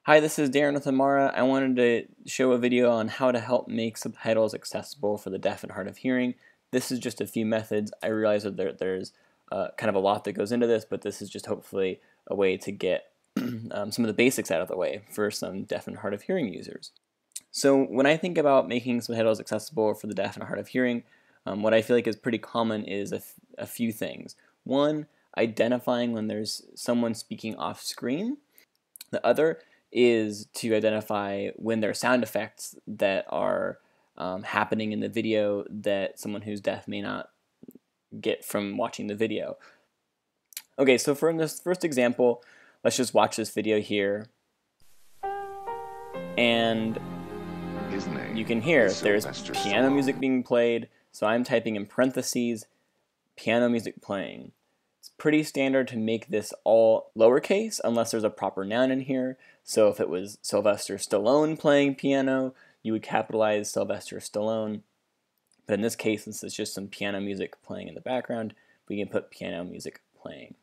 Hi, this is Darren with Amara. I wanted to show a video on how to help make subtitles accessible for the deaf and hard of hearing. This is just a few methods. I realize that there's kind of a lot that goes into this, but this is just hopefully a way to get some of the basics out of the way for some deaf and hard of hearing users. So when I think about making subtitles accessible for the deaf and hard of hearing, what I feel like is pretty common is a few things. One, identifying when there's someone speaking off screen. The other is to identify when there are sound effects that are happening in the video that someone who's deaf may not get from watching the video. Okay, so for this first example, let's just watch this video here. And you can hear there's piano music being played, so I'm typing in parentheses, piano music playing. It's pretty standard to make this all lowercase unless there's a proper noun in here. So if it was Sylvester Stallone playing piano, you would capitalize Sylvester Stallone. But in this case, since it's just some piano music playing in the background, we can put piano music playing.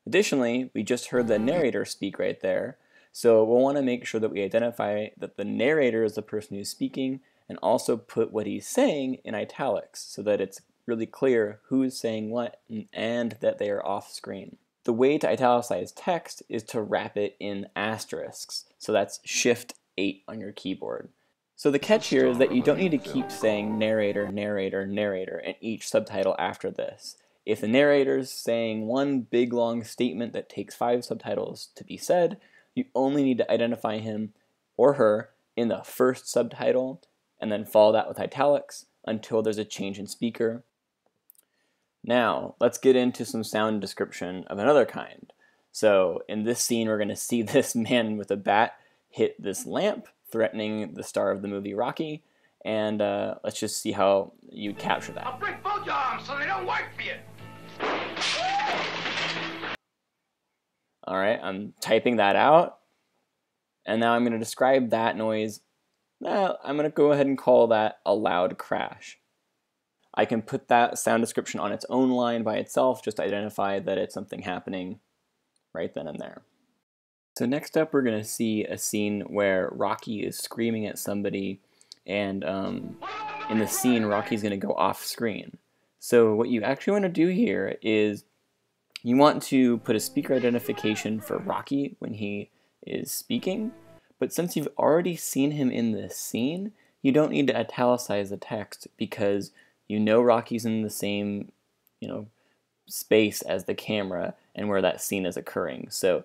Additionally, we just heard the narrator speak right there. So we'll want to make sure that we identify that the narrator is the person who's speaking and also put what he's saying in italics so that it's really clear who's saying what and that they are off screen. The way to italicize text is to wrap it in asterisks. So that's Shift 8 on your keyboard. So the catch here is that you don't need to keep saying narrator, narrator, narrator in each subtitle after this. If the narrator's saying one big long statement that takes 5 subtitles to be said, you only need to identify him or her in the first subtitle and then follow that with italics until there's a change in speaker. Now, let's get into some sound description of another kind. So in this scene, we're going to see this man with a bat hit this lamp, threatening the star of the movie Rocky. And let's just see how you capture that. I'll break both your arms so they don't work for you. All right, I'm typing that out. And now I'm going to describe that noise. I'm going to go ahead and call that a loud crash. I can put that sound description on its own line by itself just to identify that it's something happening right then and there. So next up we're going to see a scene where Rocky is screaming at somebody, and in the scene Rocky's going to go off screen. So what you actually want to do here is you want to put a speaker identification for Rocky when he is speaking, but since you've already seen him in this scene, you don't need to italicize the text because you know Rocky's in the same, space as the camera and where that scene is occurring. So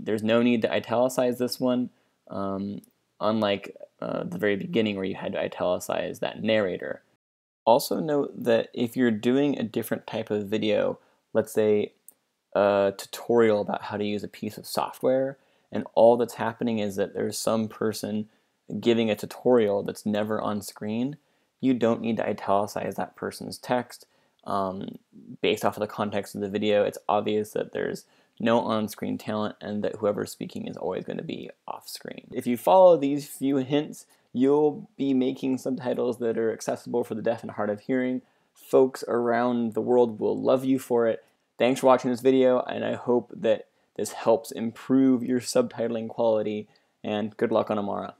there's no need to italicize this one, unlike the very beginning where you had to italicize that narrator. Also note that if you're doing a different type of video, let's say a tutorial about how to use a piece of software, and all that's happening is that there's some person giving a tutorial that's never on screen, you don't need to italicize that person's text. Based off of the context of the video, it's obvious that there's no on-screen talent and that whoever's speaking is always going to be off-screen. If you follow these few hints, you'll be making subtitles that are accessible for the deaf and hard of hearing. Folks around the world will love you for it. Thanks for watching this video, and I hope that this helps improve your subtitling quality, and good luck on Amara.